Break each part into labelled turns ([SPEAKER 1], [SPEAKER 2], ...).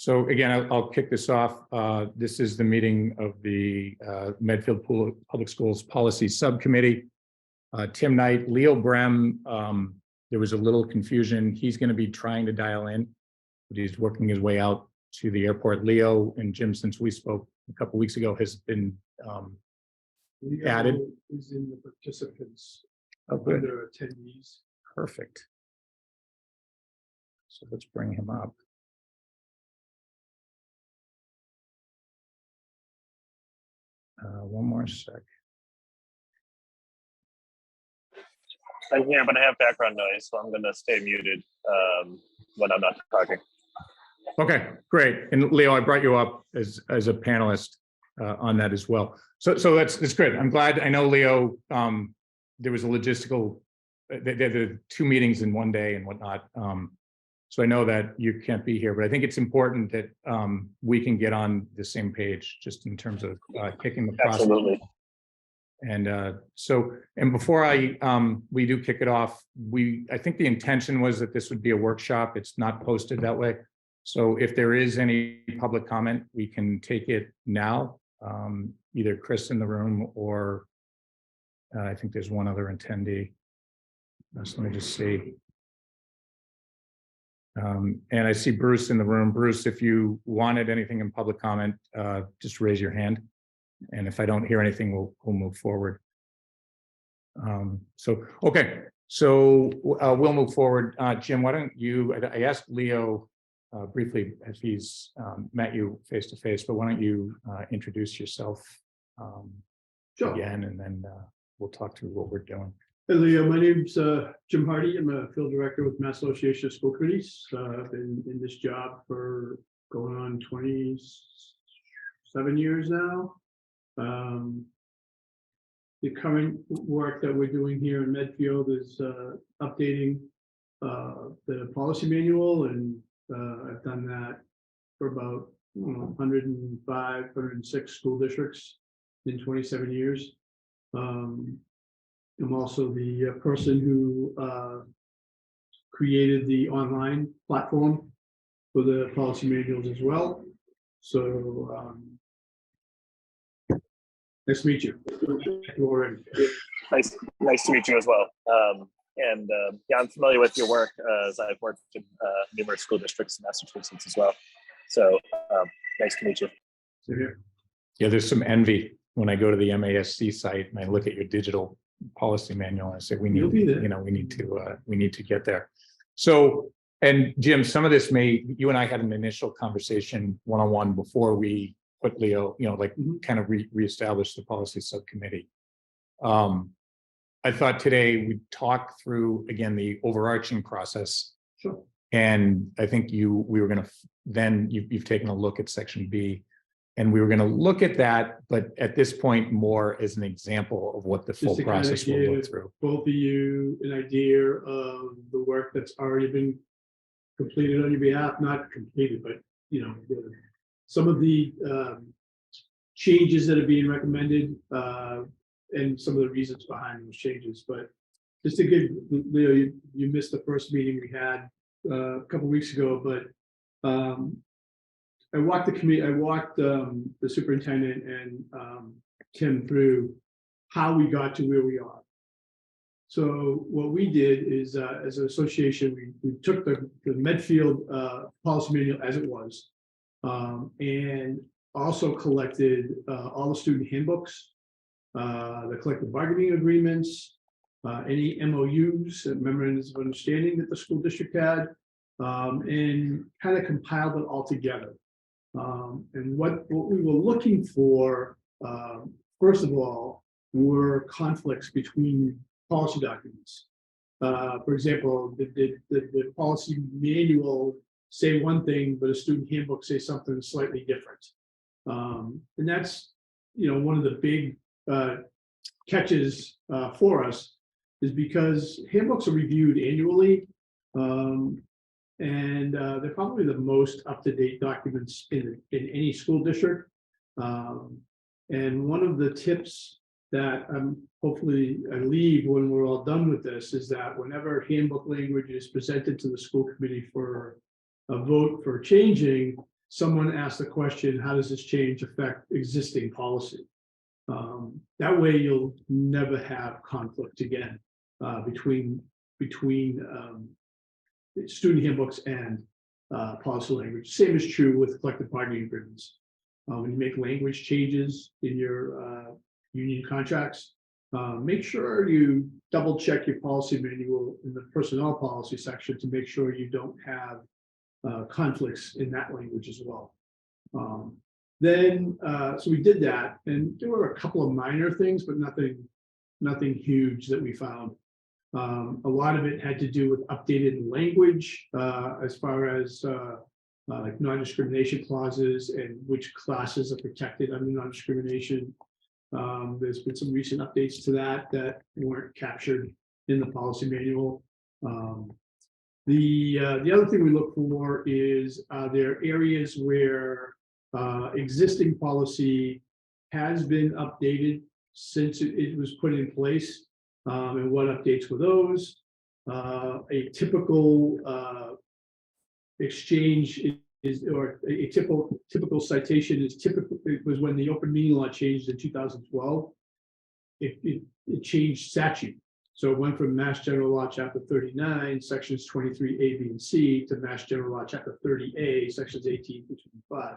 [SPEAKER 1] So again, I'll kick this off. This is the meeting of the Medfield Public Schools Policy Subcommittee. Tim Knight, Leo Brem, there was a little confusion. He's going to be trying to dial in, but he's working his way out to the airport. Leo and Jim, since we spoke a couple weeks ago, has been added.
[SPEAKER 2] Is in the participants
[SPEAKER 1] Good.
[SPEAKER 2] under attendees.
[SPEAKER 1] Perfect. So let's bring him up. One more sec.
[SPEAKER 3] I'm here, but I have background noise, so I'm going to stay muted when I'm not talking.
[SPEAKER 1] Okay, great. And Leo, I brought you up as a panelist on that as well. So that's good. I'm glad. I know, Leo, there was a logistical, the two meetings in one day and whatnot. So I know that you can't be here, but I think it's important that we can get on the same page just in terms of kicking the process.
[SPEAKER 3] Absolutely.
[SPEAKER 1] And and before we do kick it off, I think the intention was that this would be a workshop. It's not posted that way. So if there is any public comment, we can take it now, either Chris in the room or I think there's one other attendee. So let me just see. And I see Bruce in the room. Bruce, if you wanted anything in public comment, just raise your hand. And if I don't hear anything, we'll move forward. Okay, so we'll move forward. Jim, why don't you, I asked Leo briefly if he's met you face to face, but why don't you introduce yourself
[SPEAKER 2] Sure.
[SPEAKER 1] again, and then we'll talk through what we're doing.
[SPEAKER 2] Hey Leo, my name's Jim Hardy. I'm a field director with Mass Association of School Committees. I've been in this job for going on 27 years now. The current work that we're doing here in Medfield is updating the policy manual, and I've done that for about 105, 106 school districts in 27 years. I'm also the person who created the online platform for the policy manuals as well. So nice to meet you.
[SPEAKER 3] Nice to meet you as well. Yeah, I'm familiar with your work as I've worked in numerous school districts in Massachusetts as well. So nice to meet you.
[SPEAKER 1] Yeah, there's some envy when I go to the MASC site and I look at your digital policy manual. I say we need, we need to get there. So, and Jim, some of this you and I had an initial conversation one-on-one before we put Leo, kind of reestablish the policy subcommittee. I thought today we'd talk through again the overarching process.
[SPEAKER 2] Sure.
[SPEAKER 1] And I think we were going to then you've taken a look at section B. And we were going to look at that, but at this point, more as an example of what the full process will look through.
[SPEAKER 2] Both of you an idea of the work that's already been completed on your behalf, not completed, but some of the changes that are being recommended and some of the reasons behind those changes. But just to give Leo, you missed the first meeting we had a couple weeks ago, but I walked the committee. I walked the superintendent and Tim through how we got to where we are. So what we did is, as an association, we took the Medfield policy manual as it was, and also collected all the student handbooks, the collective bargaining agreements, any MOUs, memorandums of understanding that the school district had, and kind of compiled it all together. And what we were looking for, first of all, were conflicts between policy documents. For example, the policy manual say one thing, but a student handbook say something slightly different. And that's, one of the big catches for us is because handbooks are reviewed annually. And they're probably the most up-to-date documents in any school district. And one of the tips that hopefully I leave when we're all done with this is that whenever handbook language is presented to the school committee for a vote for changing, someone asked the question, how does this change affect existing policy? That way you'll never have conflict again between student handbooks and policy language. Same is true with collective bargaining agreements. When you make language changes in your union contracts, make sure you double check your policy manual in the personnel policy section to make sure you don't have conflicts in that language as well. So we did that, and there were a couple of minor things, but nothing huge that we found. A lot of it had to do with updated language as far as like non-discrimination clauses and which classes are protected under non-discrimination. There's been some recent updates to that weren't captured in the policy manual. The other thing we look for is there are areas where existing policy has been updated since it was put in place, and what updates were those. A typical exchange or a typical citation is it was when the open meeting law changed in 2012. It changed statute. So it went from Mass General Law, Chapter 39, Sections 23A, B, and C, to Mass General Law, Chapter 30A, Sections 18 to 25.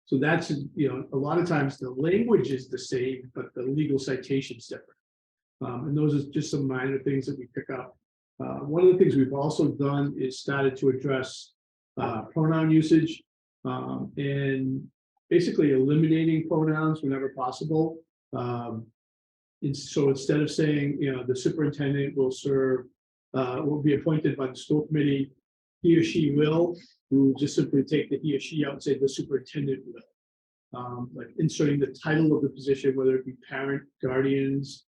[SPEAKER 2] So that's, a lot of times the language is the same, but the legal citation is different. And those are just some minor things that we pick up. One of the things we've also done is started to address pronoun usage and basically eliminating pronouns whenever possible. And so instead of saying, the superintendent will be appointed by the school committee, he or she will, we will just simply take the he or she out and say the superintendent will. Like inserting the title of the position, whether it be parent, guardians,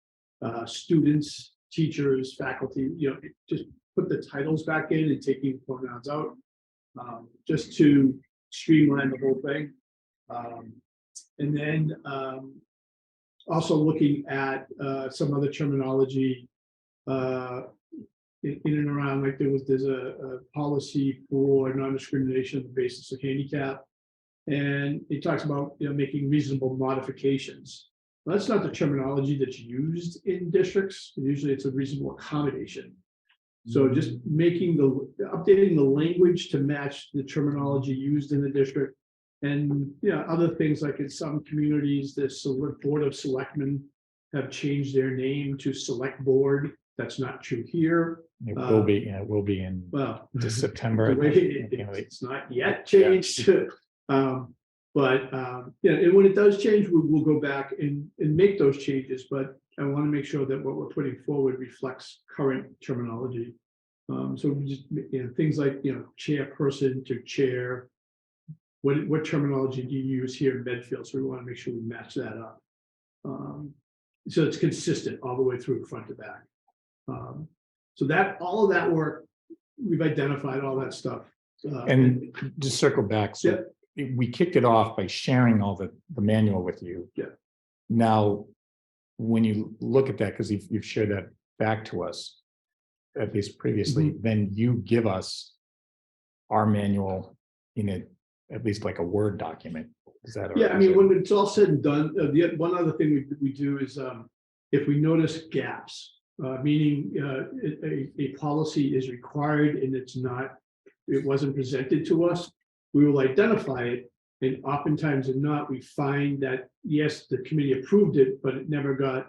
[SPEAKER 2] students, teachers, faculty, just put the titles back in and taking pronouns out, just to streamline the whole thing. And then also looking at some other terminology in and around, like there's a policy for non-discrimination on the basis of handicap, and it talks about making reasonable modifications. Well, that's not the terminology that's used in districts. Usually it's a reasonable accommodation. So just updating the language to match the terminology used in the district. And other things like in some communities, the Board of Selectmen have changed their name to Select Board. That's not true here.
[SPEAKER 1] It will be. It will be in this September.
[SPEAKER 2] It's not yet changed. And when it does change, we'll go back and make those changes. But I want to make sure that what we're putting forward reflects current terminology. So we just things like chairperson to chair. What terminology do you use here in Medfield? So we want to make sure we match that up. So it's consistent all the way through front to back. So that all of that work, we've identified all that stuff.
[SPEAKER 1] And just circle back. So we kicked it off by sharing all the manual with you.
[SPEAKER 2] Yeah.
[SPEAKER 1] Now, when you look at that, because you've shared that back to us, at least previously, then you give us our manual in it, at least like a Word document. Is that?
[SPEAKER 2] I mean, when it's all said and done, the one other thing we do is if we notice gaps, meaning a policy is required and it wasn't presented to us, we will identify it. And oftentimes if not, we find that, yes, the committee approved it, but it never got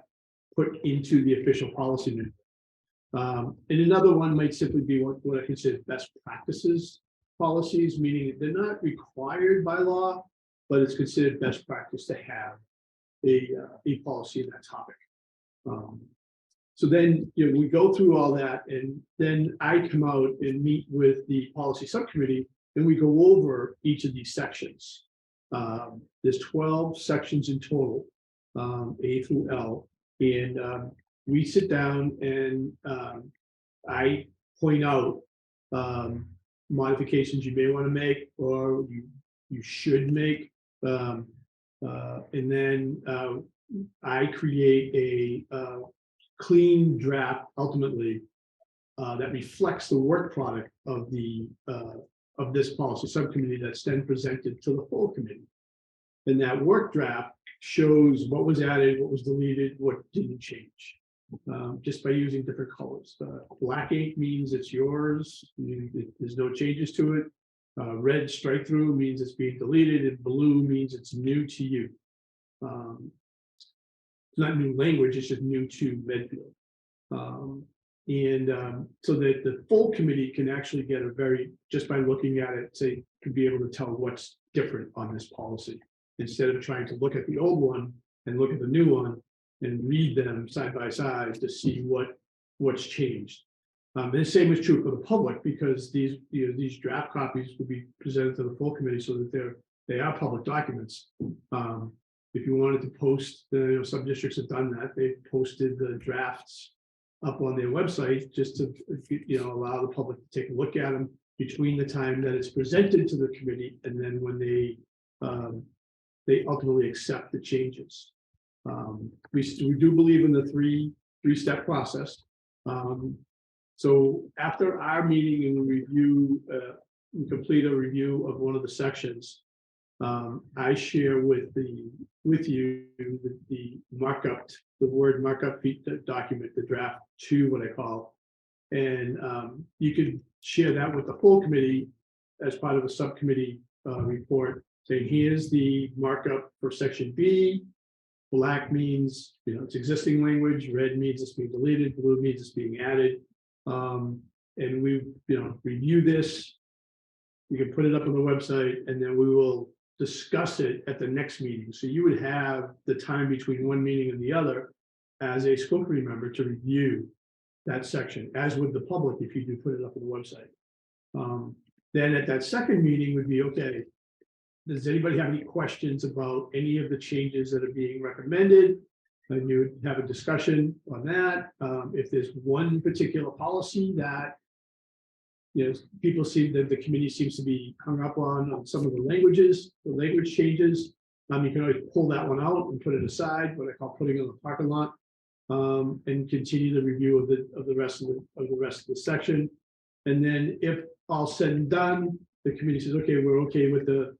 [SPEAKER 2] put into the official policy manual. And another one might simply be what I consider best practices policies, meaning they're not required by law, but it's considered best practice to have a policy in that topic. So then we go through all that, and then I come out and meet with the policy subcommittee, and we go over each of these sections. There's 12 sections in total, A through L, and we sit down and I point out modifications you may want to make or you should make, and then I create a clean draft ultimately that reflects the work product of the of this policy subcommittee that's then presented to the full committee. And that work draft shows what was added, what was deleted, what didn't change. Just by using different colors. Black ink means it's yours. There's no changes to it. Red strike through means it's being deleted, and blue means it's new to you. It's not new language, it's just new to Medfield. So that the full committee can actually get a very, just by looking at it, say, could be able to tell what's different on this policy, instead of trying to look at the old one and look at the new one and read them side by side to see what's changed. And the same is true for the public, because these draft copies will be presented to the full committee so that they are public documents. If you wanted to post, some districts have done that. They've posted the drafts up on their website just to allow the public to take a look at them between the time that it's presented to the committee and then when they ultimately accept the changes. We do believe in the three-step process. So after our meeting and we complete a review of one of the sections, I share with you the markup, the word markup document, the draft 2, what I call, and you could share that with the full committee as part of a subcommittee report, saying here's the markup for section B. Black means it's existing language, red means it's being deleted, blue means it's being added. And we review this. You can put it up on the website, and then we will discuss it at the next meeting. So you would have the time between one meeting and the other as a school committee member to review that section, as would the public if you do put it up on the website. Then at that second meeting would be, okay, does anybody have any questions about any of the changes that are being recommended? And you would have a discussion on that. If there's one particular policy that people see that the committee seems to be hung up on some of the language changes, you can always pull that one out and put it aside, what I call putting it in the parking lot, and continue the review of the rest of the section. And then if all said and done, the committee says, okay, we're okay with the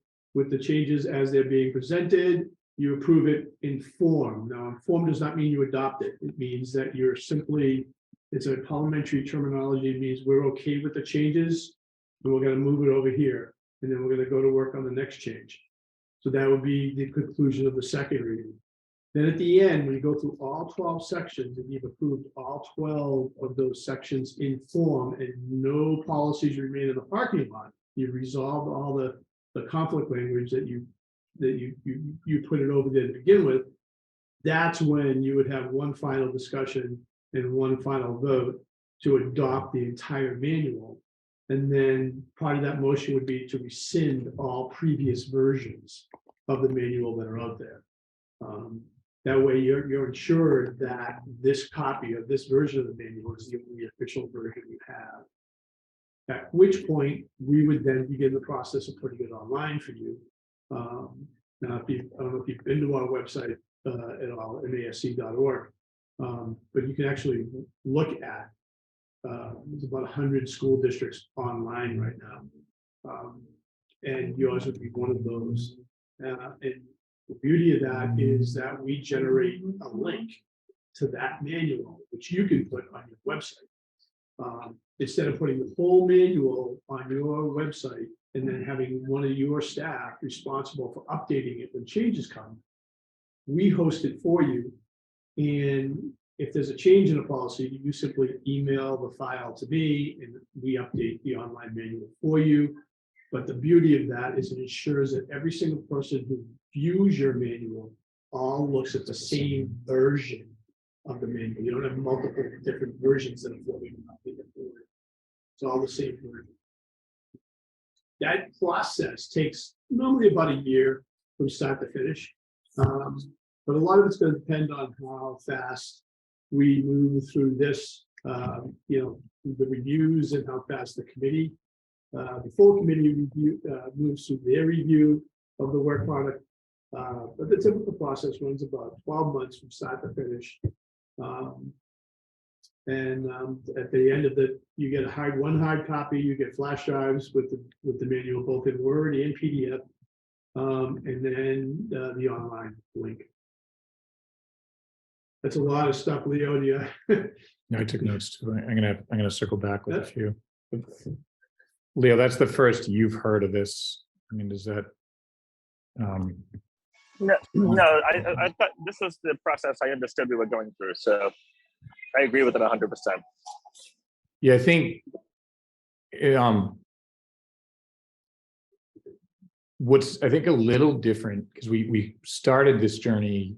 [SPEAKER 2] changes as they're being presented. You approve it in form. Now, in form does not mean you adopt it. It means that you're simply, it's a parliamentary terminology. It means we're okay with the changes, and we're going to move it over here, and then we're going to go to work on the next change. So that would be the conclusion of the second reading. Then at the end, when you go through all 12 sections, and you've approved all 12 of those sections in form, and no policies remain in the parking lot, you've resolved all the conflict language that you put it over there to begin with. That's when you would have one final discussion and one final vote to adopt the entire manual. And then part of that motion would be to rescind all previous versions of the manual that are out there. That way you're ensured that this copy of this version of the manual is the only official version you have. At which point we would then begin the process of putting it online for you. Now, I don't know if you've been to our website at all, masc.org, but you can actually look at, there's about 100 school districts online right now. And yours would be one of those. And the beauty of that is that we generate a link to that manual, which you can put on your website. Instead of putting the whole manual on your website and then having one of your staff responsible for updating it when changes come, we host it for you. And if there's a change in a policy, you simply email the file to me and we update the online manual for you. But the beauty of that is it ensures that every single person who views your manual all looks at the same version of the manual. You don't have multiple different versions that are floating around. It's all the same version. That process takes normally about a year from start to finish. But a lot of it's going to depend on how fast we move through this, the reviews and how fast the committee, the full committee review moves through their review of the work product. But the typical process runs about 12 months from start to finish. And at the end of you get one hard copy, you get flash drives with the manual both in Word and PDF. And then the online link. That's a lot of stuff, Leo. Yeah.
[SPEAKER 1] No, I took notes too. I'm gonna circle back with a few. Leo, that's the first you've heard of this. I mean, does that?
[SPEAKER 3] No, I thought this was the process I understood we were going through. So I agree with it 100%.
[SPEAKER 1] Yeah, I think what's I think a little different because we started this journey,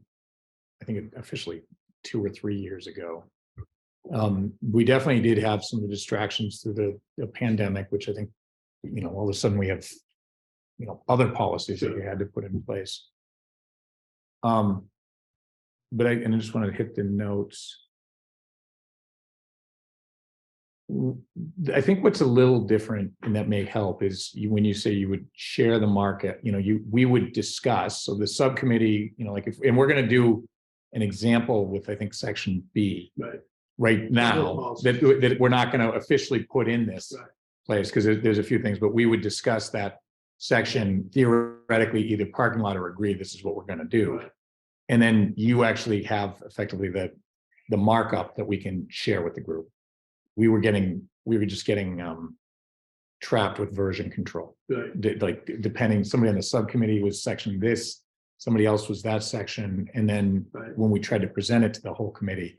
[SPEAKER 1] I think officially 2 or 3 years ago. We definitely did have some of the distractions through the pandemic, which I think, all of a sudden we have, other policies that you had to put in place. But I just want to hit the notes. I think what's a little different and that may help is when you say you would share the market, we would discuss. So the subcommittee, and we're going to do an example with, I think, section B right now that we're not going to officially put in this place because there's a few things, but we would discuss that section theoretically, either parking lot or agree, this is what we're going to do. And then you actually have effectively the markup that we can share with the group. We were just getting trapped with version control. Like depending, somebody on the subcommittee was section this, somebody else was that section. And then when we tried to present it to the whole committee,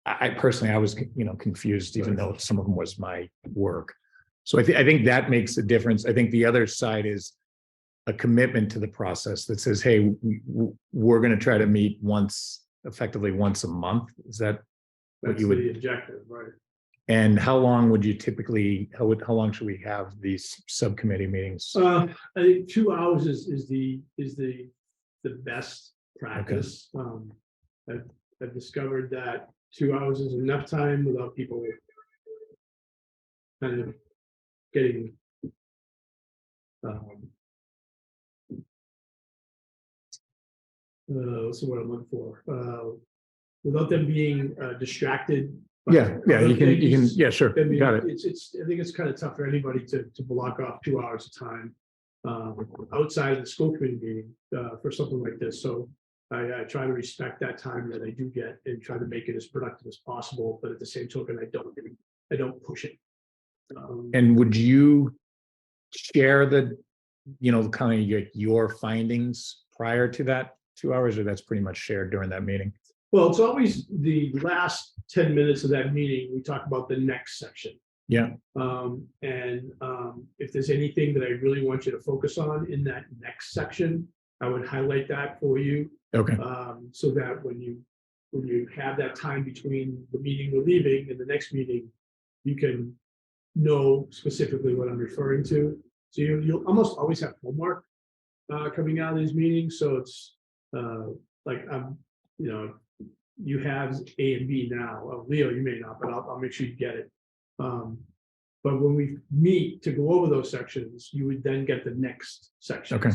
[SPEAKER 1] I personally, I was, confused, even though some of them was my work. So I think that makes a difference. I think the other side is a commitment to the process that says, hey, we're going to try to meet effectively once a month. Is that what you would?
[SPEAKER 2] The objective, right?
[SPEAKER 1] And how long would you typically? How long should we have these subcommittee meetings?
[SPEAKER 2] I think 2 hours is the best practice. Okay. I've discovered that 2 hours is enough time without people kind of getting what's the word I'm looking for? Without them being distracted.
[SPEAKER 1] Yeah, you can, yeah, sure.
[SPEAKER 2] I mean,
[SPEAKER 1] got it.
[SPEAKER 2] I think it's kind of tough for anybody to block off 2 hours of time outside of the school committee meeting for something like this. So I try to respect that time that I do get and try to make it as productive as possible. But at the same token, I don't push it.
[SPEAKER 1] And would you share the, kind of your findings prior to that 2 hours, or that's pretty much shared during that meeting?
[SPEAKER 2] Well, it's always the last 10 minutes of that meeting, we talk about the next section.
[SPEAKER 1] Yeah.
[SPEAKER 2] If there's anything that I really want you to focus on in that next section, I would highlight that for you.
[SPEAKER 1] Okay.
[SPEAKER 2] So that when you have that time between the meeting we're leaving and the next meeting, you can know specifically what I'm referring to. So you'll almost always have homework coming out of these meetings. So it's like you have A and B now. Well, Leo, you may not, but I'll make sure you get it. But when we meet to go over those sections, you would then get the next sections.
[SPEAKER 1] Okay.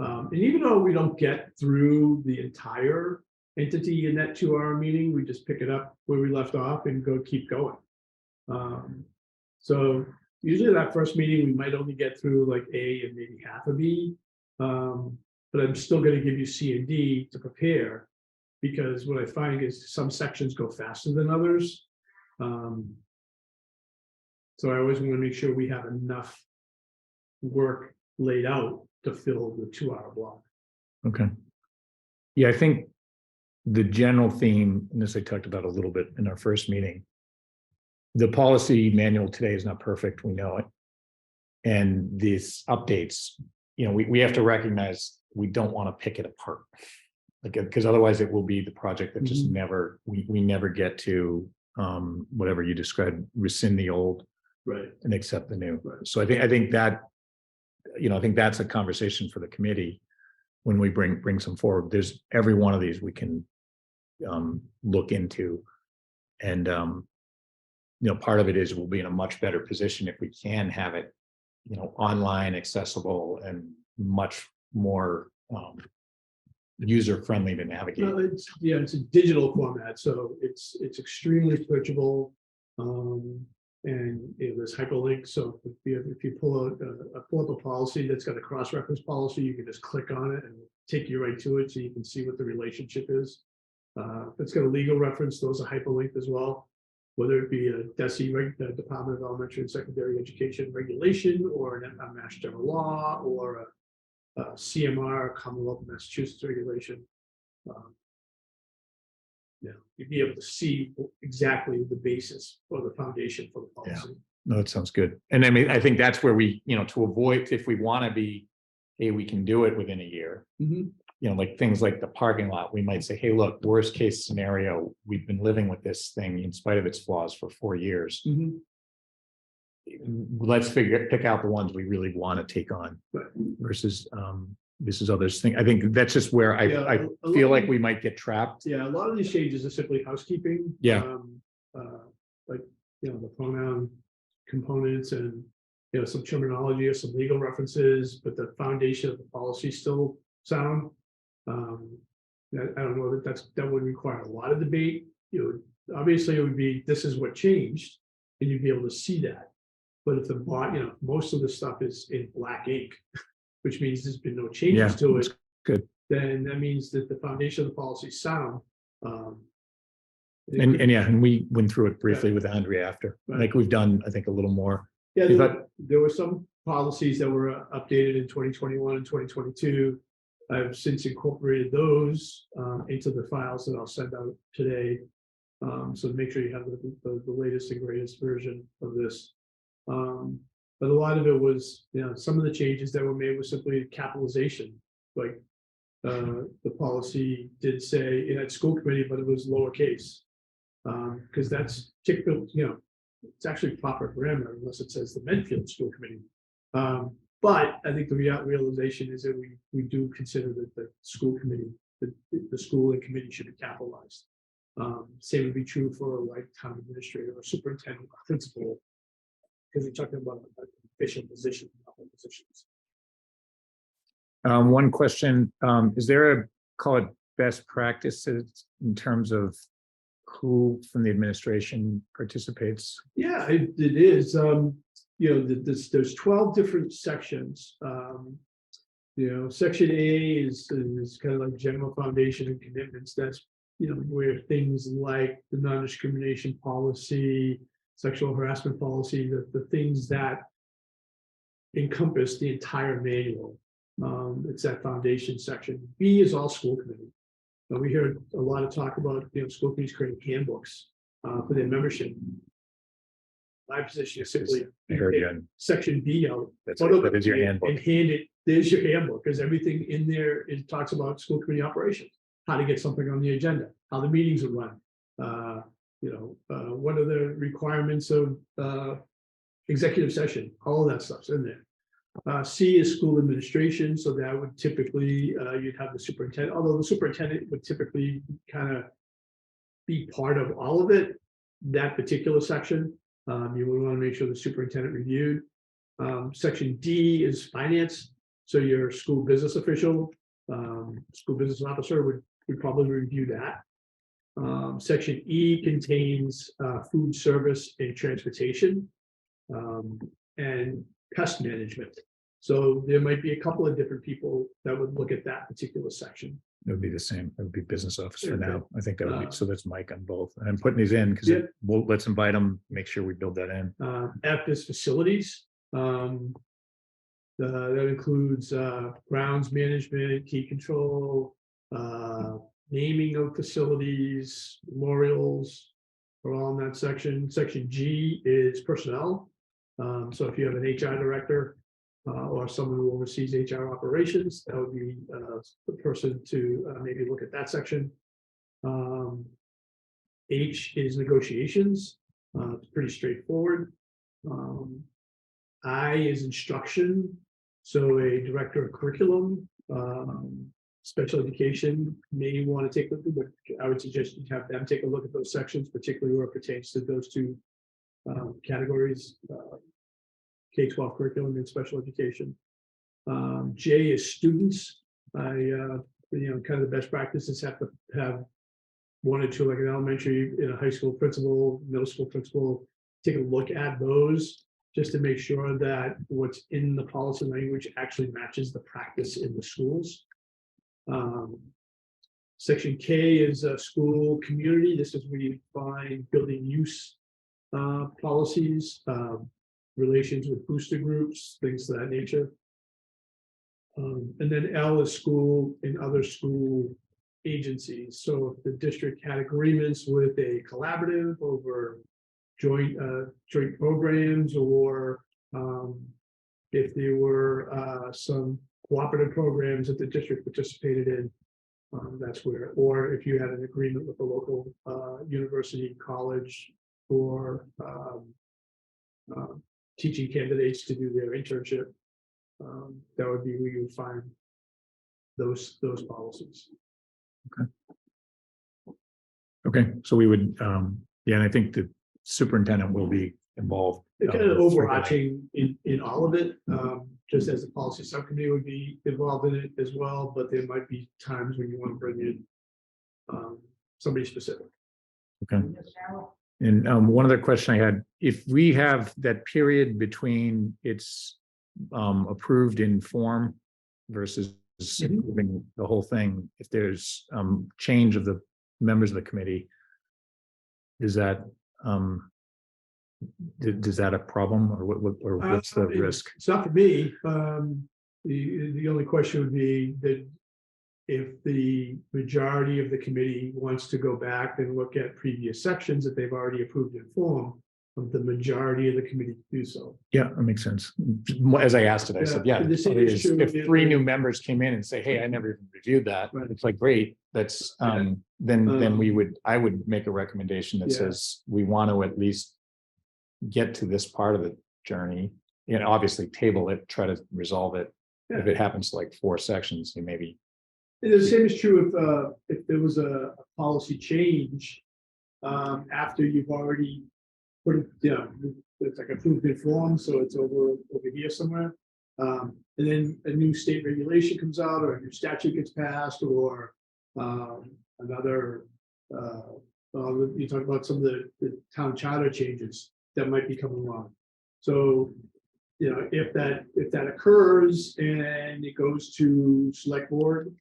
[SPEAKER 2] And even though we don't get through the entire entity in that 2 hour meeting, we just pick it up where we left off and keep going. So usually that first meeting, we might only get through like A and maybe half of B. But I'm still going to give you C and D to prepare, because what I find is some sections go faster than others. So I always want to make sure we have enough work laid out to fill the 2 hour block.
[SPEAKER 1] Okay. Yeah, I think the general theme, and this I talked about a little bit in our first meeting, the policy manual today is not perfect, we know it. And these updates, we have to recognize we don't want to pick it apart. Because otherwise it will be the project that just never, we never get to whatever you described, rescind the old and accept the new. So I think that, I think that's a conversation for the committee when we bring some forward. There's every one of these we can look into, and part of it is we'll be in a much better position if we can have it, online, accessible, and much more user friendly to navigate.
[SPEAKER 2] No, it's a digital format, so it's extremely searchable. And there's hyperlinks, so if you pull out pull up a policy that's got a cross-reference policy, you can just click on it and take you right to it, so you can see what the relationship is. If it's got a legal reference, those are hyperlinked as well, whether it be a DESE, the Department of Elementary and Secondary Education regulation, or a Mass General Law, or a CMR, Commonwealth of Massachusetts regulation. You'd be able to see exactly the basis or the foundation for the policy.
[SPEAKER 1] No, that sounds good. And I mean, I think that's where we, to avoid, if we want to be, hey, we can do it within a year.
[SPEAKER 2] Mhm.
[SPEAKER 1] Like things like the parking lot, we might say, hey, look, worst case scenario, we've been living with this thing in spite of its flaws for 4 years.
[SPEAKER 2] Mhm.
[SPEAKER 1] Let's pick out the ones we really want to take on
[SPEAKER 2] Right.
[SPEAKER 1] versus this is others thing. I think that's just where I
[SPEAKER 2] a
[SPEAKER 1] feel
[SPEAKER 2] lot
[SPEAKER 1] like
[SPEAKER 2] of-
[SPEAKER 1] we might get trapped.
[SPEAKER 2] Yeah, a lot of these changes are simply housekeeping.
[SPEAKER 1] Yeah.
[SPEAKER 2] Like, the pronoun components and, some terminology or some legal references, but the foundation of the policy is still sound. I don't know that would require a lot of debate. Obviously it would be, this is what changed, and you'd be able to see that. But if most of the stuff is in black ink, which means there's been no changes to it.
[SPEAKER 1] Good.
[SPEAKER 2] Then that means that the foundation of the policy is sound.
[SPEAKER 1] And we went through it briefly with Andrea after,
[SPEAKER 2] Right.
[SPEAKER 1] like we've done, I think, a little more.
[SPEAKER 2] Yeah,
[SPEAKER 1] Is
[SPEAKER 2] there were some policies that were updated in 2021 and 2022. I've since incorporated those into the files that I'll send out today. So make sure you have the latest and greatest version of this. But a lot of it was, some of the changes that were made was simply capitalization. Like the policy did say it had school committee, but it was lowercase. Because that's typical, it's actually proper grammar unless it says the Medfield School Committee. But I think the realization is that we do consider that the school committee, the school and committee should be capitalized. Same would be true for like town administrator or superintendent or principal, because we're talking about official positions, not positions.
[SPEAKER 1] One question, is there call it best practices in terms of who from the administration participates?
[SPEAKER 2] Yeah, it is. There's 12 different sections. Section A is kind of like general foundation and commitments. That's where things like the non-discrimination policy, sexual harassment policy, the things that encompass the entire manual. It's that foundation section. B is all school committee. We heard a lot of talk about school committees creating handbooks for their membership. My position is simply
[SPEAKER 1] I heard you.
[SPEAKER 2] section B out.
[SPEAKER 1] That is your handbook.
[SPEAKER 2] And hand it. There's your handbook, because everything in there it talks about school committee operations, how to get something on the agenda, how the meetings are run. What are the requirements of executive session? All of that stuff's in there. C is school administration, so that would typically you'd have the superintendent, although the superintendent would typically kind of be part of all of it. That particular section, you would want to make sure the superintendent reviewed. Section D is finance, so your school business official, school business officer would probably review that. Section E contains food service and transportation, and pest management. So there might be a couple of different people that would look at that particular section.
[SPEAKER 1] It would be the same. It would be business officer now. I think that would be, so that's Mike on both. And I'm putting these in because let's invite them, make sure we build that in.
[SPEAKER 2] F is facilities. That includes grounds management, key control, naming of facilities, memorials are all in that section. Section G is personnel. So if you have an HR director or someone who oversees HR operations, that would be the person to maybe look at that section. H is negotiations. It's pretty straightforward. I is instruction. So a director of curriculum, special education may want to take a look, but I would suggest you have them take a look at those sections, particularly where it pertains to those two categories, K-12 curriculum and special education. J is students. I kind of the best practices have to have one or two, like an elementary, in a high school principal, middle school principal, take a look at those just to make sure that what's in the policy language actually matches the practice in the schools. Section K is a school community. This is where you find building use policies, relations with booster groups, things of that nature. And then L is school and other school agencies. So if the district had agreements with a collaborative over joint programs, or if there were some cooperative programs that the district participated in, that's where, or if you had an agreement with a local university, college, or teaching candidates to do their internship, that would be where you would find those policies.
[SPEAKER 1] Okay, so we would, yeah, and I think the superintendent will be involved.
[SPEAKER 2] It's kind of overarching in all of it, just as the policy subcommittee would be involved in it as well, but there might be times when you want to bring in somebody specific.
[SPEAKER 1] Okay. And one other question I had, if we have that period between it's approved in form versus approving the whole thing, if there's change of the members of the committee, is that is that a problem, or what's the risk?
[SPEAKER 2] It's not for me. The only question would be that if the majority of the committee wants to go back and look at previous sections that they've already approved in form, of the majority of the committee to do so.
[SPEAKER 1] Yeah, that makes sense. As I asked it, I said, yeah, if three new members came in and say, hey, I never even reviewed that,
[SPEAKER 2] right.
[SPEAKER 1] It's like, great, that's then I would make a recommendation that says we want to at least get to this part of the journey, obviously table it, try to resolve it. If it happens to like 4 sections, then maybe.
[SPEAKER 2] And the same is true if there was a policy change after you've already put it, it's like approved in form, so it's over here somewhere. And then a new state regulation comes out, or a new statute gets passed, or another. You talk about some of the town charter changes that might be coming along. So, if that occurs and it goes to select board,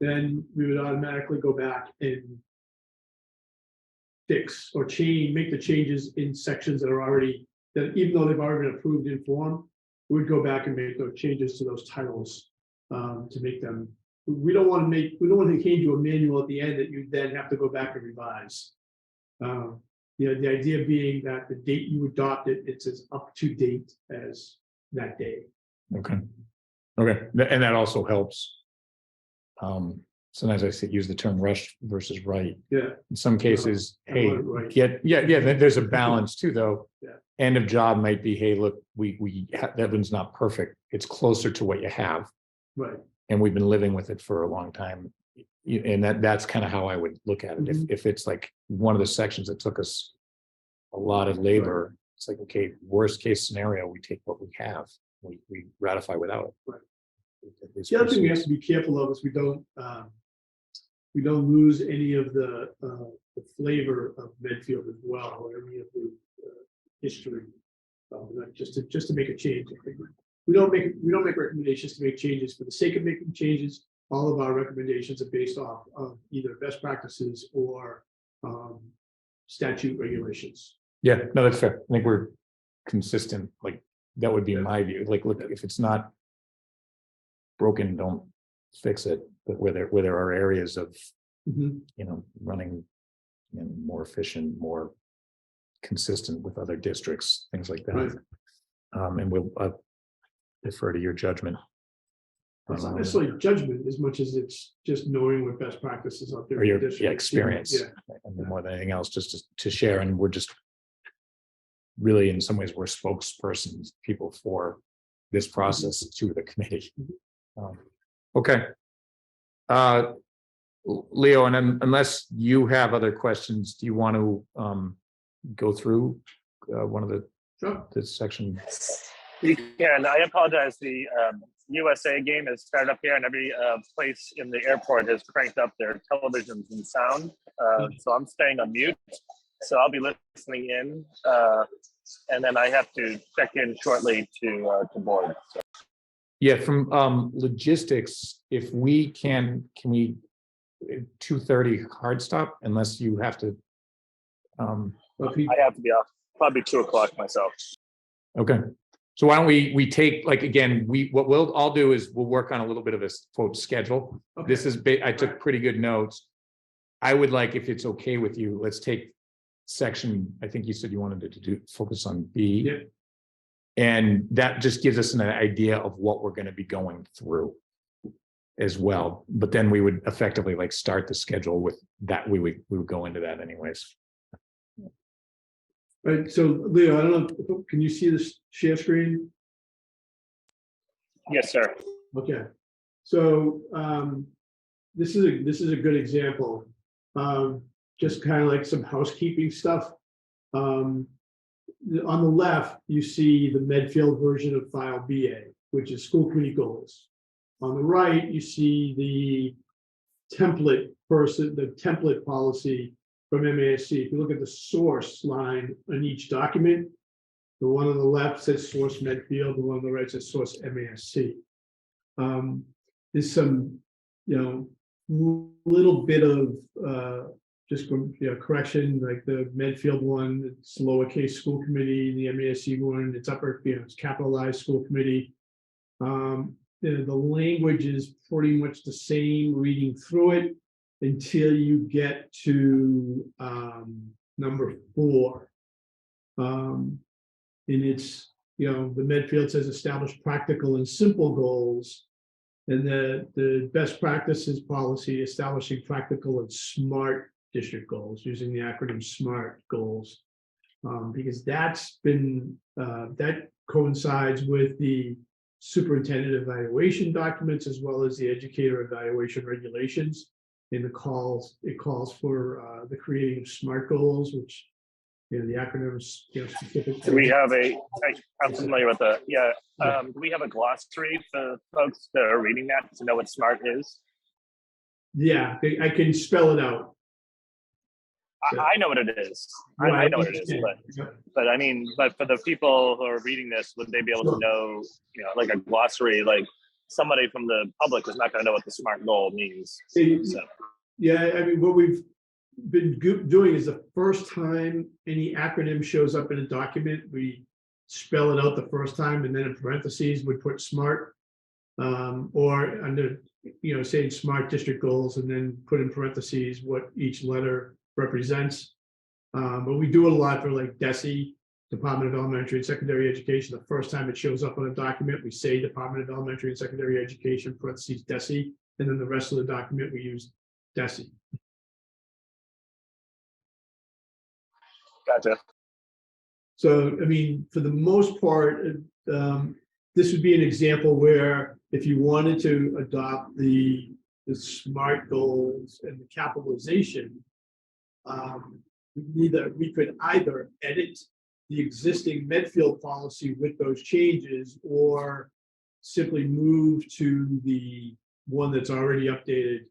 [SPEAKER 2] then we would automatically go back and fix or make the changes in sections that are already, that even though they've already been approved in form, we would go back and make those changes to those titles to make them. We don't want to change to a manual at the end that you then have to go back and revise. The idea being that the date you adopt it, it's as up to date as that day.
[SPEAKER 1] Okay. And that also helps. Sometimes I use the term rush versus right.
[SPEAKER 2] Yeah.
[SPEAKER 1] In some cases, hey,
[SPEAKER 2] right.
[SPEAKER 1] There's a balance too, though.
[SPEAKER 2] Yeah.
[SPEAKER 1] End of job might be, hey, look, that one's not perfect. It's closer to what you have.
[SPEAKER 2] Right.
[SPEAKER 1] And we've been living with it for a long time. And that's kind of how I would look at it. If it's like one of the sections that took us a lot of labor, right. It's like, okay, worst case scenario, we take what we have, we ratify without it.
[SPEAKER 2] Right. The other thing we have to be careful of is we don't lose any of the flavor of Medfield as well, or any of the history. Just to make a change. We don't make recommendations to make changes for the sake of making changes. All of our recommendations are based off of either best practices or statute regulations.
[SPEAKER 1] Yeah, no, that's fair. I think we're consistent. Like that would be my view. Like, look, if it's not broken, don't fix it. But where there are areas of running more efficient, more consistent with other districts, things like that.
[SPEAKER 2] Right.
[SPEAKER 1] And we'll defer to your judgment.
[SPEAKER 2] It's not necessarily judgment as much as it's just knowing what best practices out there.
[SPEAKER 1] Or your experience, and more than anything else, just to share. And we're just really, in some ways, we're spokespersons, people for this process to the committee. Okay. Leo, and unless you have other questions, do you want to go through one of the section?
[SPEAKER 3] You can. I apologize. USA game has started up here, and every place in the airport has cranked up their televisions and sound. So I'm staying on mute. So I'll be listening in, and then I have to check in shortly to board. So.
[SPEAKER 1] Yeah, from logistics, if we can we 2:30 hard stop unless you have to.
[SPEAKER 3] I have to be off probably 2 o'clock myself.
[SPEAKER 1] Okay. So why don't we take, like, again, what we'll all do is we'll work on a little bit of a quote schedule.
[SPEAKER 2] Okay.
[SPEAKER 1] This is, I took pretty good notes. I would like, if it's okay with you, let's take section, I think you said you wanted to focus on B.
[SPEAKER 2] Yeah.
[SPEAKER 1] And that just gives us an idea of what we're going to be going through as well. But then we would effectively like start the schedule with that. We would go into that anyways.
[SPEAKER 2] Right, so Leo, I don't know, can you see the share screen?
[SPEAKER 3] Yes, sir.
[SPEAKER 2] Okay, so this is a good example. Just kind of like some housekeeping stuff. On the left, you see the Medfield version of file BA, which is school committee goals. On the right, you see the template policy from MASC. If you look at the source line on each document, the one on the left says source Medfield, the one on the right says source MASC. There's some, little bit of just correction, like the Medfield one, it's lowercase school committee, the MASC one, it's upper, it's capitalized school committee. The language is pretty much the same reading through it until you get to number 4. And it's, the Medfield says establish practical and simple goals. And the best practices policy establishing practical and smart district goals using the acronym SMART goals. Because that's been, that coincides with the superintendent evaluation documents as well as the educator evaluation regulations. In it calls for the creating of SMART goals, which the acronym is specific.
[SPEAKER 3] Do we have I'm familiar with the do we have a glossary for folks that are reading that to know what SMART is?
[SPEAKER 2] Yeah, I can spell it out.
[SPEAKER 3] I know what it is. I know what it is, but I mean, but for the people who are reading this, would they be able to know, like a glossary, like somebody from the public is not going to know what the SMART goal means. So.
[SPEAKER 2] Yeah, I mean, what we've been doing is the first time any acronym shows up in a document, we spell it out the first time, and then in parentheses we put SMART, or under, saying SMART district goals, and then put in parentheses what each letter represents. But we do it a lot for like DESE, Department of Elementary and Secondary Education. The first time it shows up on a document, we say Department of Elementary and Secondary Education, parentheses DESE, and then the rest of the document we use DESE.
[SPEAKER 3] Gotcha.
[SPEAKER 2] So, I mean, for the most part, this would be an example where if you wanted to adopt the SMART goals and the capitalization, we could either edit the existing Medfield policy with those changes, or simply move to the one that's already updated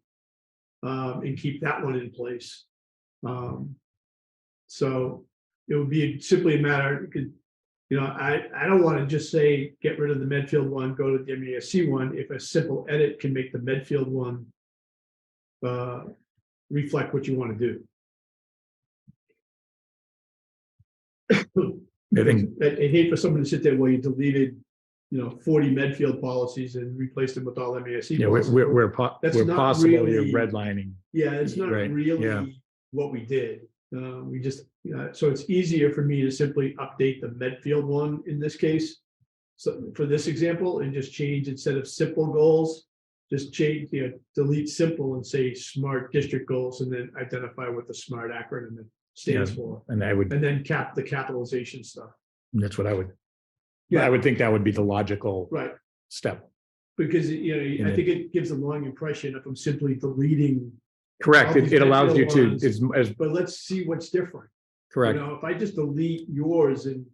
[SPEAKER 2] and keep that one in place. So it would be simply a matter, I don't want to just say get rid of the Medfield one, go to the MASC one. If a simple edit can make the Medfield one reflect what you want to do. I hate for someone to sit there while you deleted, 40 Medfield policies and replaced them with all MASC.
[SPEAKER 1] Yeah,
[SPEAKER 2] policies.
[SPEAKER 1] we're possible
[SPEAKER 2] really,
[SPEAKER 1] you're redlining.
[SPEAKER 2] Yeah, it's not
[SPEAKER 1] Right,
[SPEAKER 2] really
[SPEAKER 1] yeah.
[SPEAKER 2] what we did. We just, so it's easier for me to simply update the Medfield one in this case. So for this example, and just change, instead of simple goals, just change, delete simple and say SMART district goals, and then identify what the SMART acronym stands for.
[SPEAKER 1] And
[SPEAKER 2] then cap the capitalization stuff.
[SPEAKER 1] that's what I would.
[SPEAKER 2] Yeah.
[SPEAKER 1] I would think that would be the logical
[SPEAKER 2] Right.
[SPEAKER 1] step.
[SPEAKER 2] Because, I think it gives a long impression if I'm simply deleting.
[SPEAKER 1] Correct.
[SPEAKER 2] all these
[SPEAKER 1] It allows you to,
[SPEAKER 2] Medfield
[SPEAKER 1] as
[SPEAKER 2] But let's see what's different.
[SPEAKER 1] correct.
[SPEAKER 2] If I just delete yours and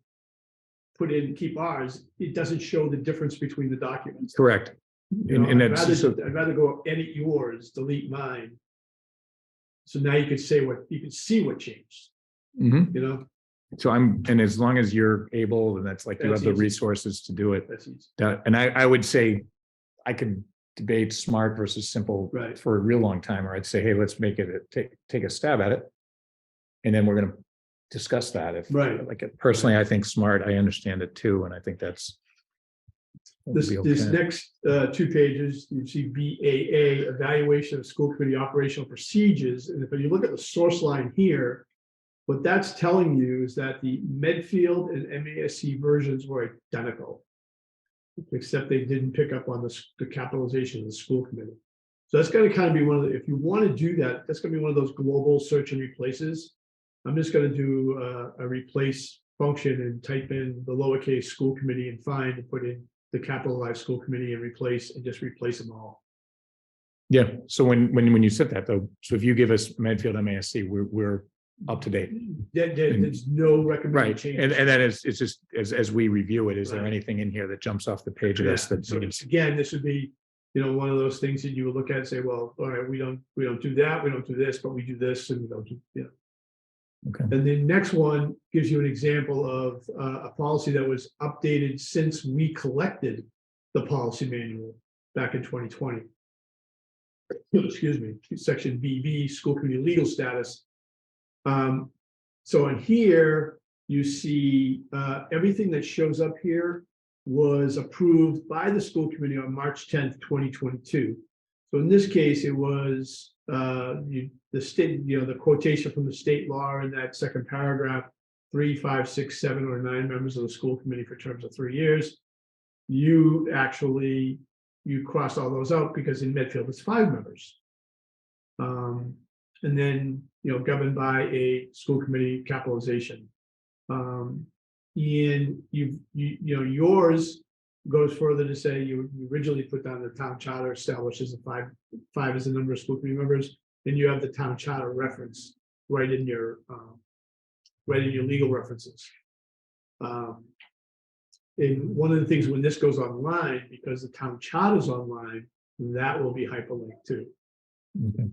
[SPEAKER 2] put in, keep ours, it doesn't show the difference between the documents.
[SPEAKER 1] Correct.
[SPEAKER 2] You know,
[SPEAKER 1] And
[SPEAKER 2] I'd
[SPEAKER 1] that's so,
[SPEAKER 2] rather, I'd rather go edit yours, delete mine. So now you can say what, you can see what changed,
[SPEAKER 1] Mhm.
[SPEAKER 2] you know,
[SPEAKER 1] So and as long as you're able, and that's like you have
[SPEAKER 2] That's
[SPEAKER 1] the
[SPEAKER 2] easy.
[SPEAKER 1] resources to do it.
[SPEAKER 2] that's easy.
[SPEAKER 1] And I would say I could debate smart versus simple
[SPEAKER 2] Right.
[SPEAKER 1] for a real long time, or I'd say, hey, let's make it, take a stab at it. And then we're gonna discuss that. If
[SPEAKER 2] Right.
[SPEAKER 1] like personally, I think smart, I understand it too, and I think that's.
[SPEAKER 2] This,
[SPEAKER 1] be
[SPEAKER 2] this
[SPEAKER 1] okay.
[SPEAKER 2] next 2 pages, you see BAA, evaluation of school committee operational procedures. And if you look at the source line here, what that's telling you is that the Medfield and MASC versions were identical, except they didn't pick up on the capitalization of the school committee. So that's going to kind of be one of the, if you want to do that, that's going to be one of those global search and replaces. I'm just going to do a replace function and type in the lowercase school committee and find and put in the capitalized school committee and replace and just replace them all.
[SPEAKER 1] Yeah, so when you said that though, so if you give us Medfield MASC, we're up to date.
[SPEAKER 2] There's no recommended
[SPEAKER 1] Right,
[SPEAKER 2] change.
[SPEAKER 1] and then it's just as we review it, is there
[SPEAKER 2] Right.
[SPEAKER 1] anything in here that jumps off the page of
[SPEAKER 2] Yeah,
[SPEAKER 1] this that
[SPEAKER 2] so
[SPEAKER 1] seems?
[SPEAKER 2] again, this would be, you know, one of those things that you would look at and say, well, all right, we don't do that, we don't do this, but we do this and we don't do, yeah.
[SPEAKER 1] Okay.
[SPEAKER 2] And the next one gives you an example of a policy that was updated since we collected the policy manual back in 2020. Excuse me, section BB, school committee legal status. So in here, you see everything that shows up here was approved by the school committee on March 10th, 2022. So in this case, it was the state, you know, the quotation from the state law in that second paragraph, 3, 5, 6, 7, or 9 members of the school committee for terms of 3 years. You actually, you crossed all those out because in Medfield it's 5 members. And then, you know, governed by a school committee capitalization. And you know, yours goes further to say you originally put down the town charter establishes a five is the number of school committee members, and you have the town charter reference right in your legal references. And one of the things when this goes online, because the town charter is online, that will be hyperlinked too.
[SPEAKER 1] Okay.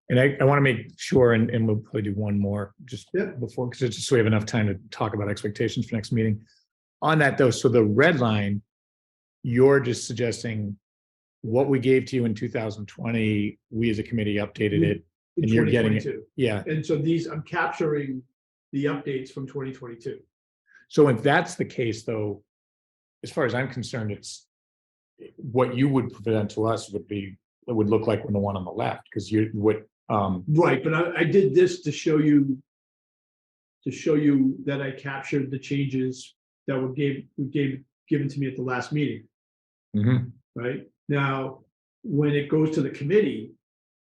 [SPEAKER 1] And I want to make sure, and we'll probably do one more just before, because it's just so we have enough time to talk about expectations for next meeting. On that though, so the red line, you're just suggesting what we gave to you in 2020, we as a committee updated it,
[SPEAKER 2] In
[SPEAKER 1] and you're getting it.
[SPEAKER 2] 2022.
[SPEAKER 1] Yeah.
[SPEAKER 2] And so these, I'm capturing the updates from 2022.
[SPEAKER 1] So if that's the case though, as far as I'm concerned, it's what you would present to us would be, it would look like the one on the left, because you would.
[SPEAKER 2] Right, but I did this to show you that I captured the changes that were given to me at the last meeting.
[SPEAKER 1] Mhm.
[SPEAKER 2] Right now, when it goes to the committee,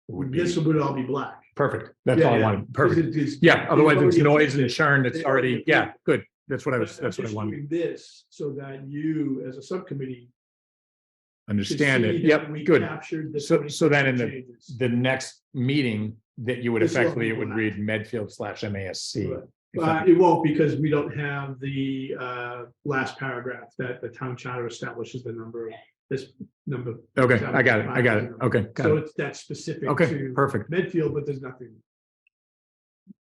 [SPEAKER 2] this would all be black.
[SPEAKER 1] Perfect. That's
[SPEAKER 2] Yeah,
[SPEAKER 1] all I
[SPEAKER 2] yeah.
[SPEAKER 1] wanted. Perfect.
[SPEAKER 2] It's
[SPEAKER 1] Yeah. Otherwise, it's
[SPEAKER 2] already
[SPEAKER 1] noise and
[SPEAKER 2] approved.
[SPEAKER 1] churn. It's
[SPEAKER 2] They
[SPEAKER 1] already,
[SPEAKER 2] already
[SPEAKER 1] yeah,
[SPEAKER 2] approved.
[SPEAKER 1] good. That's what I was.
[SPEAKER 2] But
[SPEAKER 1] That's
[SPEAKER 2] I'm
[SPEAKER 1] what I
[SPEAKER 2] just
[SPEAKER 1] wanted.
[SPEAKER 2] doing this so that you, as a subcommittee, to
[SPEAKER 1] Understand
[SPEAKER 2] see
[SPEAKER 1] it.
[SPEAKER 2] that
[SPEAKER 1] Yep.
[SPEAKER 2] we
[SPEAKER 1] Good.
[SPEAKER 2] captured the
[SPEAKER 1] So then in
[SPEAKER 2] 2022 changes.
[SPEAKER 1] the next meeting that you would
[SPEAKER 2] This will
[SPEAKER 1] effectively,
[SPEAKER 2] be
[SPEAKER 1] it would
[SPEAKER 2] black.
[SPEAKER 1] read Medfield /MASC.
[SPEAKER 2] Right.
[SPEAKER 1] If that-
[SPEAKER 2] It won't, because we don't have the last paragraph that the town charter establishes the number of this number.
[SPEAKER 1] Okay, I got it. I got it. Okay, got
[SPEAKER 2] So
[SPEAKER 1] it.
[SPEAKER 2] it's that specific
[SPEAKER 1] Okay,
[SPEAKER 2] to
[SPEAKER 1] perfect.
[SPEAKER 2] Medfield, but there's nothing.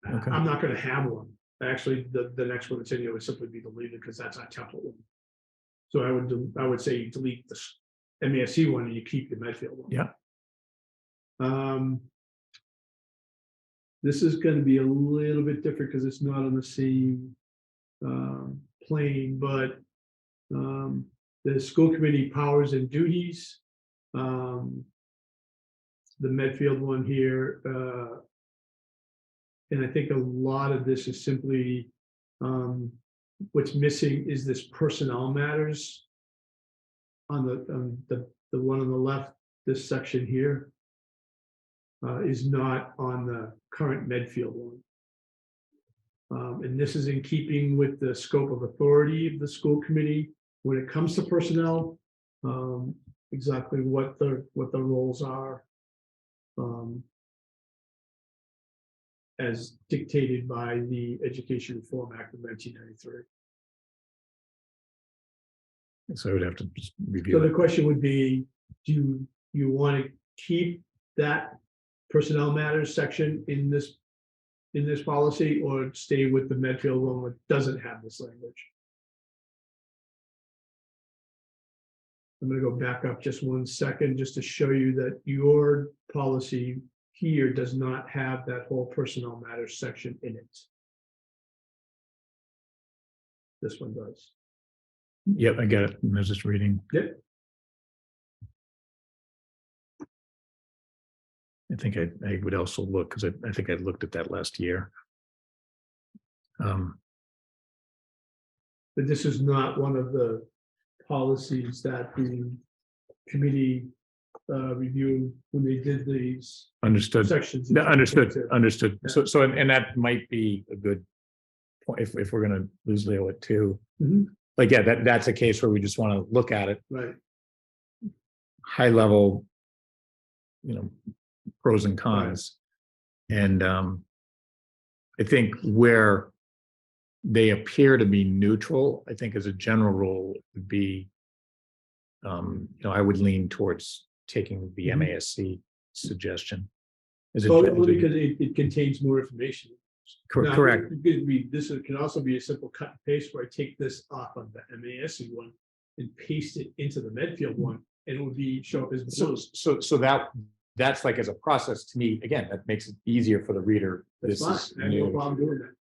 [SPEAKER 1] Okay.
[SPEAKER 2] I'm not gonna have one. Actually, the next one that's in here would simply be deleted because that's our template one. So I would say you delete the MASC one and you keep the Medfield one.
[SPEAKER 1] Yeah.
[SPEAKER 2] This is gonna be a little bit different because it's not on the same plane, but the school committee powers and duties. The Medfield one here, and I think a lot of this is simply what's missing is this personnel matters. On the one on the left, this section here is not on the current Medfield one. And this is in keeping with the scope of authority of the school committee when it comes to personnel, exactly what the roles are. As dictated by the Education Reform Act of 1993.
[SPEAKER 1] So I would have to just
[SPEAKER 2] So
[SPEAKER 1] review
[SPEAKER 2] the
[SPEAKER 1] it.
[SPEAKER 2] question would be, do you want to keep that personnel matters section in this policy, or stay with the Medfield one that doesn't have this language? I'm gonna go back up just 1 second, just to show you that your policy here does not have that whole personnel matters section in it. This one does.
[SPEAKER 1] Yep, I got it. I was just reading.
[SPEAKER 2] Yep.
[SPEAKER 1] I think I would also look, because I think I looked at that last year.
[SPEAKER 2] But this is not one of the policies that the committee reviewed when they did these
[SPEAKER 1] Understood.
[SPEAKER 2] sections.
[SPEAKER 1] No, understood, understood. So, and that might be a good point if we're gonna lose Leo at 2.
[SPEAKER 2] Mhm.
[SPEAKER 1] Like, yeah, that's a case where we just want to look at it,
[SPEAKER 2] Right,
[SPEAKER 1] high level, pros and cons. And I think where they appear to be neutral, I think as a general rule would be, I would lean towards taking the
[SPEAKER 2] Mhm.
[SPEAKER 1] MASC suggestion. As a-
[SPEAKER 2] well, because it contains more information. Now,
[SPEAKER 1] correct,
[SPEAKER 2] it could be- This can also be a simple cut and paste where I take this off of the MASC one and paste it into the Medfield one, and it would show up as blue.
[SPEAKER 1] so that's like, as a process, to me, again, that makes it easier for the reader.
[SPEAKER 2] That's
[SPEAKER 1] This is
[SPEAKER 2] fine, I have no
[SPEAKER 1] new.
[SPEAKER 2] problem doing that.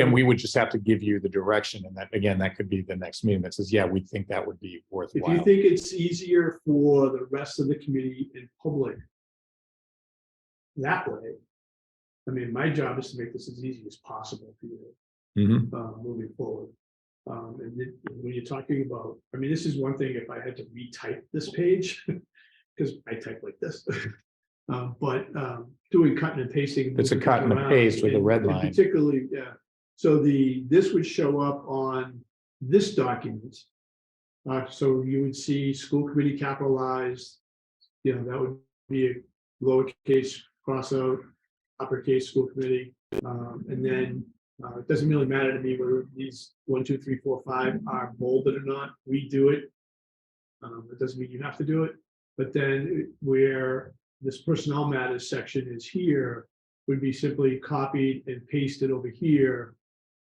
[SPEAKER 1] And we would just have to give you the direction, and that, again, that could be the next meeting that says, yeah, we think that would be
[SPEAKER 2] If
[SPEAKER 1] worthwhile.
[SPEAKER 2] you think it's easier for the rest of the committee in public that way, I mean, my job is to make this as easy as possible for you,
[SPEAKER 1] Mhm.
[SPEAKER 2] moving forward. When you're talking about, I mean, this is one thing if I had to retype this page, because I type like this. But doing cutting and pasting.
[SPEAKER 1] It's a
[SPEAKER 2] moving
[SPEAKER 1] cut and a
[SPEAKER 2] around,
[SPEAKER 1] paste with a red
[SPEAKER 2] and
[SPEAKER 1] line.
[SPEAKER 2] Particularly, yeah. So this would show up on this document. So you would see school committee capitalized, that would be a lowercase cross out, uppercase school committee. And then it doesn't really matter to me whether these 1, 2, 3, 4, 5 are bolded or not. We do it. It doesn't mean you have to do it. But then where this personnel matters section is here, would be simply copied and pasted over here.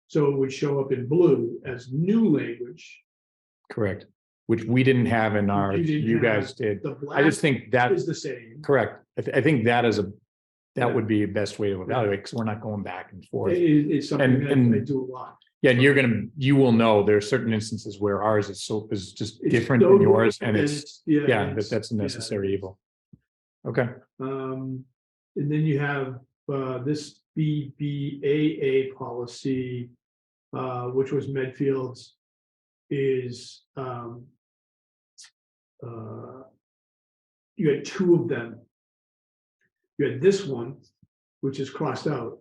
[SPEAKER 2] So it would show up in blue as new language.
[SPEAKER 1] Correct, which we didn't have in our,
[SPEAKER 2] You didn't
[SPEAKER 1] you
[SPEAKER 2] have
[SPEAKER 1] guys did.
[SPEAKER 2] The
[SPEAKER 1] I
[SPEAKER 2] black
[SPEAKER 1] just think that
[SPEAKER 2] is the same.
[SPEAKER 1] correct. I think that
[SPEAKER 2] Yeah.
[SPEAKER 1] would be the best way to evaluate, because we're not going back and forth.
[SPEAKER 2] It's something
[SPEAKER 1] And-
[SPEAKER 2] that I do a lot.
[SPEAKER 1] Yeah, and you will know there are certain instances where ours is just
[SPEAKER 2] It's
[SPEAKER 1] different
[SPEAKER 2] so
[SPEAKER 1] than yours,
[SPEAKER 2] different,
[SPEAKER 1] and it's,
[SPEAKER 2] yeah,
[SPEAKER 1] yeah,
[SPEAKER 2] it's-
[SPEAKER 1] that's a necessary evil. Okay,
[SPEAKER 2] And then you have this BBAA policy, which was Medfield's, is you had 2 of them. You had this one, which is crossed out,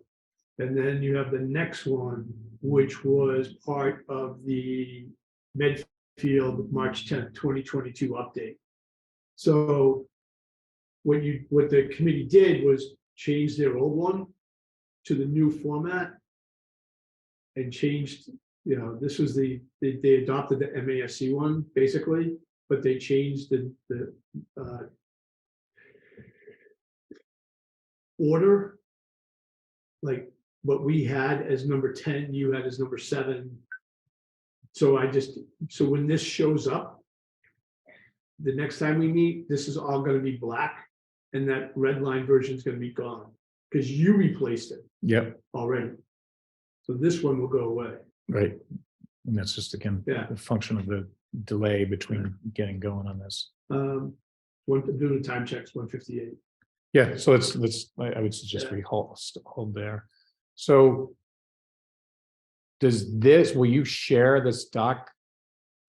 [SPEAKER 2] and then you have the next one, which was part of the Medfield March 10th, 2022 update. So what the committee did was change their old one to the new format and changed, this was they adopted the MASC one basically, but they changed the order. Like what we had as number 10, you had as number 7. So when this shows up, the next time we meet, this is all gonna be black, and that red line version is gonna be gone, because you replaced it
[SPEAKER 1] yep,
[SPEAKER 2] already. So this one will go away.
[SPEAKER 1] right. And that's just, again,
[SPEAKER 2] Yeah.
[SPEAKER 1] the function of the delay between getting going on this.
[SPEAKER 2] One to do the time checks, 158.
[SPEAKER 1] Yeah, so I would suggest
[SPEAKER 2] Yeah.
[SPEAKER 1] we hold there. So will you share this doc?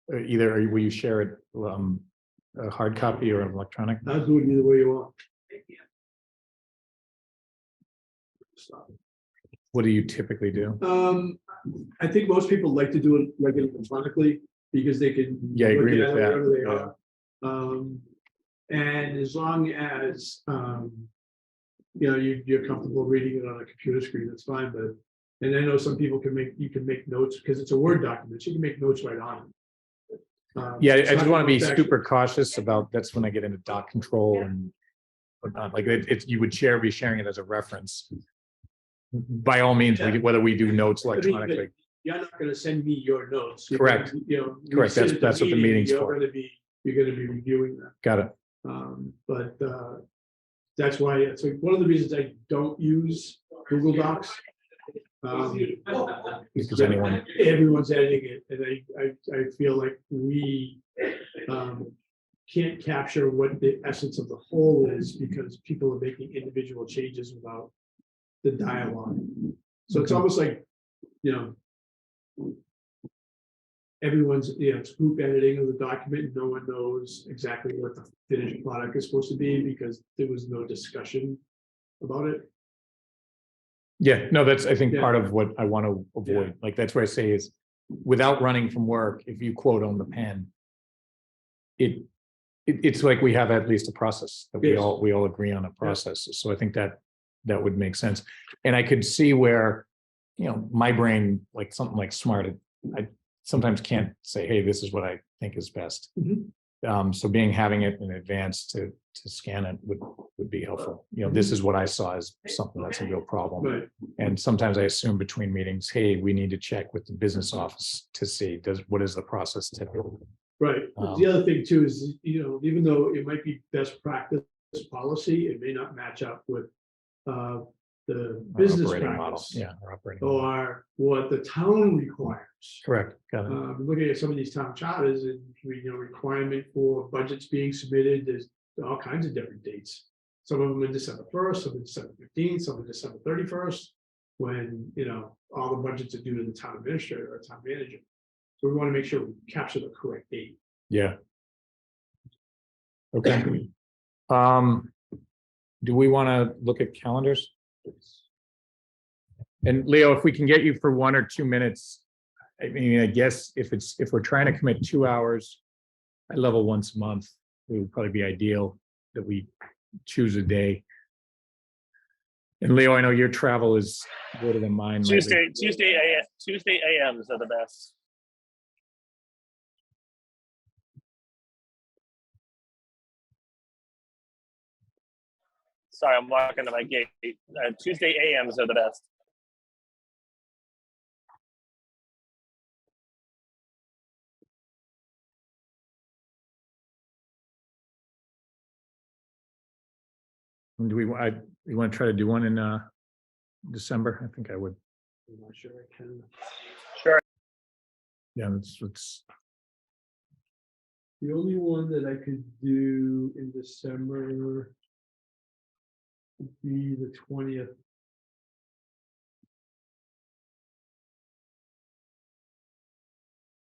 [SPEAKER 1] Or will you share it, a hard copy or an electronic?
[SPEAKER 2] I'll do it either way you want. Stop.
[SPEAKER 1] What do you typically do?
[SPEAKER 2] I think most people like to do it electronically because they can.
[SPEAKER 1] Yeah, I agree
[SPEAKER 2] look at
[SPEAKER 1] with
[SPEAKER 2] it
[SPEAKER 1] that,
[SPEAKER 2] wherever they
[SPEAKER 1] yeah.
[SPEAKER 2] are. And as long as, you're comfortable reading it on a computer screen, that's fine, but And I know some people you can make notes because it's a Word document, so you can make notes right on it.
[SPEAKER 1] Yeah, I
[SPEAKER 2] it's
[SPEAKER 1] just
[SPEAKER 2] not
[SPEAKER 1] want to be
[SPEAKER 2] gonna affect-
[SPEAKER 1] super cautious about, that's when I get into doc control and whatnot, like you would be sharing it as a reference. By all means,
[SPEAKER 2] Yeah.
[SPEAKER 1] whether we do notes
[SPEAKER 2] but
[SPEAKER 1] electronically,
[SPEAKER 2] You're not gonna send me your notes. You're
[SPEAKER 1] Correct.
[SPEAKER 2] gonna, you know. we
[SPEAKER 1] Correct.
[SPEAKER 2] sit at
[SPEAKER 1] That's what the
[SPEAKER 2] meeting,
[SPEAKER 1] meeting's for.
[SPEAKER 2] You're gonna be reviewing them.
[SPEAKER 1] got it.
[SPEAKER 2] But that's why it's like one of the reasons I don't use Google Docs.
[SPEAKER 1] Because anyone,
[SPEAKER 2] Everyone's editing it, and I feel like we can't capture what the essence of the whole is because people are making individual changes without the dialogue. So it's
[SPEAKER 1] Okay.
[SPEAKER 2] almost like, you know, everyone's, it's group editing of the document. No one knows exactly what the finished product is supposed to be because there was no discussion about it.
[SPEAKER 1] yeah, no, that's, I think,
[SPEAKER 2] Yeah.
[SPEAKER 1] part of what I want to avoid. Like, that's what I say is, without running from work, if you quote on the pen, it's like we have at least a process that
[SPEAKER 2] Yes.
[SPEAKER 1] we all agree on a process. So I think that would make sense. And I could see where, my brain, like something like smart, I sometimes can't say, hey, this is what I think is best.
[SPEAKER 2] Mhm.
[SPEAKER 1] So having it in advance to scan it would be helpful. This is what I saw as something that's a real problem.
[SPEAKER 2] Right.
[SPEAKER 1] And sometimes I assume between meetings, hey, we need to check with the business office to see what is the process typically.
[SPEAKER 2] Right. The other thing too is, even though it might be best practice policy, it may not match up with the
[SPEAKER 1] Our
[SPEAKER 2] business
[SPEAKER 1] operating model.
[SPEAKER 2] practice.
[SPEAKER 1] Yeah, our operating model.
[SPEAKER 2] Or what the town requires.
[SPEAKER 1] Correct. Got it.
[SPEAKER 2] Looking at some of these town charters and, requirement for budgets being submitted, there's all kinds of different dates. Some of them are December 1st, some are December 15th, some are December 31st, when, all the budgets are due to the town administrator or town manager. So we want to make sure we capture the correct date.
[SPEAKER 1] Yeah. Okay. Do we want to look at calendars? And Leo, if we can get you for 1 or 2 minutes, I mean, I guess if we're trying to commit 2 hours at level once a month, it would probably be ideal that we choose a day. And Leo, I know your travel is greater than mine. lately.
[SPEAKER 3] Tuesday AMs are the best. Sorry, I'm walking to my gate. Tuesday AMs are the best.
[SPEAKER 1] Do you want to try to do one in December? I think I would.
[SPEAKER 2] I'm not sure I can.
[SPEAKER 3] Sure.
[SPEAKER 1] Yeah, it's
[SPEAKER 2] The only one that I could do in December would be the 20th.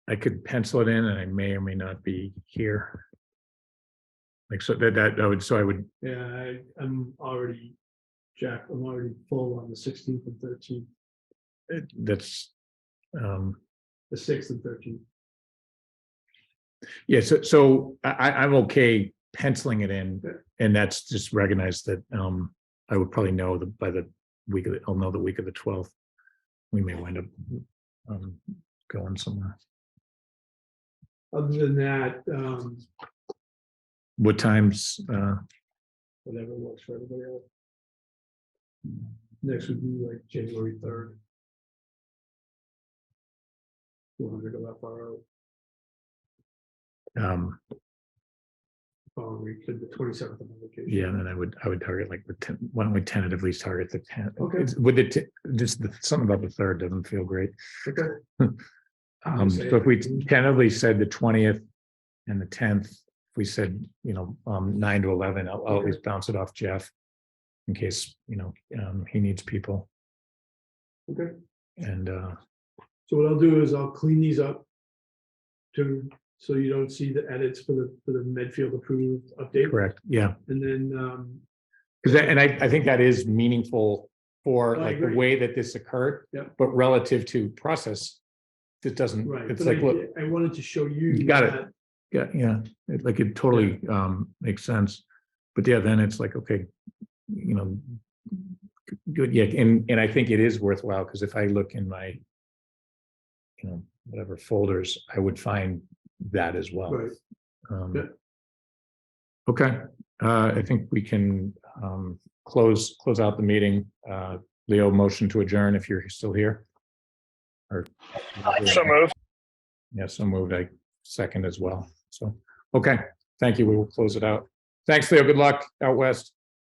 [SPEAKER 1] I could pencil it in and I may or may not be here. Like, so I would,
[SPEAKER 2] Yeah, I'm already, Jack, I'm already full on the 16th and 13th,
[SPEAKER 1] that's,
[SPEAKER 2] the 6th and 13th.
[SPEAKER 1] yeah, so I'm okay penciling it in, and that's just recognize that, I would probably know by the week I'll know the week of the 12th. We may wind up, going somewhere.
[SPEAKER 2] Other than that,
[SPEAKER 1] What times,
[SPEAKER 2] whatever works for everybody else. Next would be like January 3rd. We'll have to go that far out. Following week, the 27th of vacation.
[SPEAKER 1] yeah, and then I would target like the 10, why don't we tentatively target the 10th?
[SPEAKER 2] Okay.
[SPEAKER 1] With it, just something about the 3rd doesn't feel great.
[SPEAKER 2] Okay.
[SPEAKER 1] So if we tentatively said the 20th and the 10th, if we said, 9 to 11, I'll always bounce it off Jeff in case, he needs people.
[SPEAKER 2] Okay.
[SPEAKER 1] And,
[SPEAKER 2] So what I'll do is I'll clean these up so you don't see the edits for the Medfield approved update.
[SPEAKER 1] correct, yeah.
[SPEAKER 2] And then,
[SPEAKER 1] Because I think that is meaningful for
[SPEAKER 2] I
[SPEAKER 1] like the
[SPEAKER 2] agree.
[SPEAKER 1] way that this occurred.
[SPEAKER 2] Yep.
[SPEAKER 1] But relative to process, it doesn't,
[SPEAKER 2] right,
[SPEAKER 1] it's
[SPEAKER 2] but
[SPEAKER 1] like, look,
[SPEAKER 2] I wanted to show you.
[SPEAKER 1] You got it.
[SPEAKER 2] that-
[SPEAKER 1] yeah, it totally makes sense. But yeah, then it's like, okay, Good, yeah, and I think it is worthwhile, because if I look in my, whatever folders, I would find that as well.
[SPEAKER 2] Right. Yeah.
[SPEAKER 1] Okay, I think we can close out the meeting. Leo, motion to adjourn if you're still here. Or
[SPEAKER 3] So moved.
[SPEAKER 1] yeah, so moved. I second as well. So, okay, thank you. We will close it out. Thanks, Leo. Good luck out west.